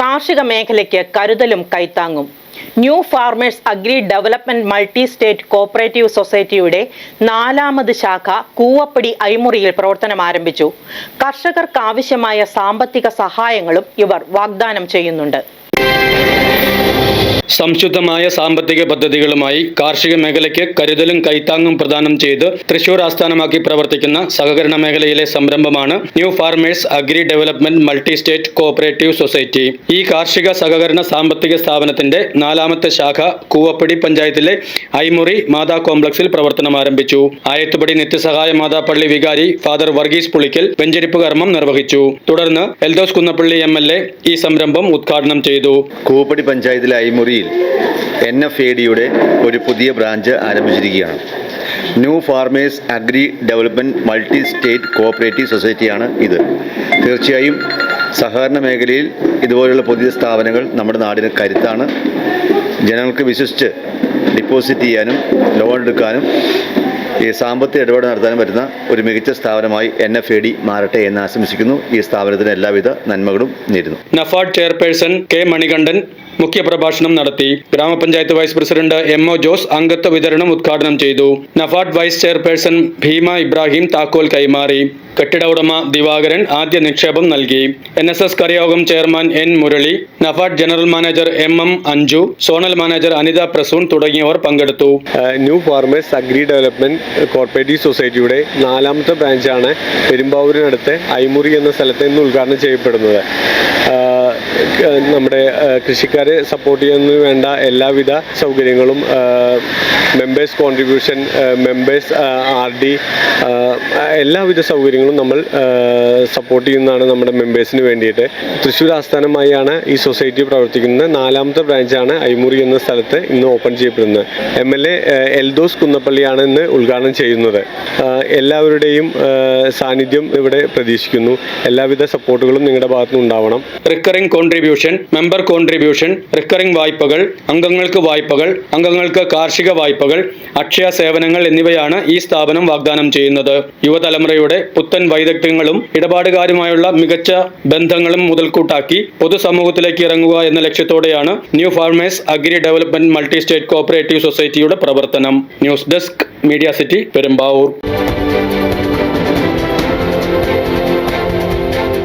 കാർഷിക മേഖലയ്ക്ക് കരുതലും കൈത്താങ്ങും. New farmers agri development multi state cooperative സൊസൈറ്റിയുടെ 4ാമത് ശാഖ കൂവപ്പടി ഐമുറിയിൽ പ്രവർത്തനം ആരംഭിച്ചു. കർഷകർക്കാവശ്യമായ സാമ്പത്തിക സഹായങ്ങളും ഇവർ വാഗ്ദാനം ചെയ്യുന്നുണ്ട്. സംശുദ്ധമായ സാമ്പത്തിക പദ്ധതികളുമായി കാർഷിക മേഖലയ്ക്ക് കരുതലും കൈത്താങ്ങും പ്രദാനം ചെയ്ത് തൃശൂർ ആസ്ഥാനമാക്കി പ്രവർത്തിക്കുന്ന സഹകരണ മേഖലയിലെ സംരംഭമാണ് new farmers agri development multi state cooperative society. ഈ കാർഷിക സഹകരണ സാമ്പത്തിക സ്ഥാപനത്തിന്റെ 4ാമത്തെ ശാഖ കൂവപ്പടി പഞ്ചായത്തിലെ ഐമുറി മാതാ കോംപ്ലക്സിൽ പ്രവർത്തനം ആരംഭിച്ചു. ആയത്തുപടി നിത്യസഹായ മാതാപള്ളി വികാരി ഫാദർ വർഗീസ് പുളിക്കൽ വെഞ്ചരിപ്പ് കർമ്മം നിർവഹിച്ചു. തുടർന്ന് എൽദോസ് കുന്നപ്പള്ളി MLA ഈ സംരംഭം ഉദ്ഘാടനം ചെയ്തു. കൂവപ്പടി പഞ്ചായത്തിലെ ഐമുറിയിൽ NFADയുടെ ഒരു പുതിയ ബ്രാഞ്ച് ആരംഭിച്ചിരിക്കുകയാണ്. New farmers agri development multi state cooperative സൊസൈറ്റിയാണ് ഇത്. തീർച്ചയായും സഹകരണ മേഖലയിൽ ഇതുപോലുള്ള പുതിയ സ്ഥാപനങ്ങൾ നമ്മുടെ നാടിന് കരുത്താണ്. ജനങ്ങൾക്ക് വിശ്വസിച്ച് ഡിപ്പോസിറ്റ് ചെയ്യാനും ലോൺ എടുക്കാനും ഈ സാമ്പത്തിക ഇടപാട് നടത്താനും പറ്റുന്ന ഒരു മികച്ച സ്ഥാപനമായി NFAD മാറട്ടെ എന്ന് ആശംസിക്കുന്നു. ഈ സ്ഥാപനത്തിന് എല്ലാവിധ നന്മകളും നേരുന്നു. നഫാഡ് ചെയർപേഴ്സൺ K. മണികണ്ഠൻ മുഖ്യപ്രഭാഷണം നടത്തി. ഗ്രാമപഞ്ചായത്ത് വൈസ് പ്രസിഡന്റ് MO ജോസ് അംഗത്വ വിതരണം ഉദ്ഘാടനം ചെയ്തു. നഫാഡ് വൈസ് ചെയർപേഴ്സൺ ഭീമ ഇബ്രാഹിം താക്കോൽ കൈമാറി. കെട്ടിട ഉടമ ദിവാകരൻ ആദ്യ നിക്ഷേപം നൽകി. NSS കരയോഗം ചെയർമാൻ N. മുരളി, നഫാഡ് general manager MM Anju, zonal manager Anitha Prasoon തുടങ്ങിയവർ പങ്കെടുത്തു. New farmers agri development cooperative സൊസൈറ്റിയുടെ 4ാമത്തെ ബ്രാഞ്ചാണ് പെരുമ്പാവൂരിനടുത്ത് ഐമുറി എന്ന സ്ഥലത്ത് ഇന്ന് ഉദ്ഘാടനം ചെയ്യപ്പെടുന്നത്. നമ്മുടെ കൃഷിക്കാരെ സപ്പോർട്ട് ചെയ്യുന്നതിന് വേണ്ട എല്ലാവിധ സൗകര്യങ്ങളും മെമ്പേഴ്സ് കോൺട്രിബ്യൂഷൻ, മെമ്പേഴ്സ് RD, എല്ലാവിധ സൗകര്യങ്ങളും നമ്മൾ സപ്പോർട്ട് ചെയ്യുന്നതാണ് നമ്മുടെ മെമ്പേഴ്സിന് വേണ്ടിയിട്ട്. തൃശ്ശൂർ ആസ്ഥാനമായാണ് ഈ സൊസൈറ്റി പ്രവർത്തിക്കുന്നത്. 4ാമത്തെ ബ്രാഞ്ചാണ് ഐമുറി എന്ന സ്ഥലത്ത് ഇന്ന് ഓപ്പൺ ചെയ്യപ്പെടുന്നത്. MLA എൽദോസ് കുന്നപ്പള്ളിയാണ് ഇന്ന് ഉദ്ഘാടനം ചെയ്യുന്നത്. എല്ലാവരുടെയും സാന്നിധ്യം ഇവിടെ പ്രതീക്ഷിക്കുന്നു. എല്ലാവിധ സപ്പോർട്ടുകളും നിങ്ങളുടെ ഭാഗത്തുനിന്ന് ഉണ്ടാവണം. Recurring contribution, member contribution, recurring വായ്പകൾ, അംഗങ്ങൾക്ക് വായ്പകൾ, അംഗങ്ങൾക്ക് കാർഷിക വായ്പകൾ, അക്ഷയ സേവനങ്ങൾ എന്നിവയാണ് ഈ സ്ഥാപനം വാഗ്ദാനം ചെയ്യുന്നത്. യുവതലമുറയുടെ പുത്തൻ വൈദഗ്ധ്യങ്ങളും ഇടപാടുകാരുമായുള്ള മികച്ച ബന്ധങ്ങളും മുതൽക്കൂട്ടാക്കി പൊതുസമൂഹത്തിലേക്ക് ഇറങ്ങുക എന്ന ലക്ഷ്യത്തോടെയാണ് new farmers agri development multi state cooperative സൊസൈറ്റിയുടെ പ്രവർത്തനം. News desk, media city, Perumbavoor.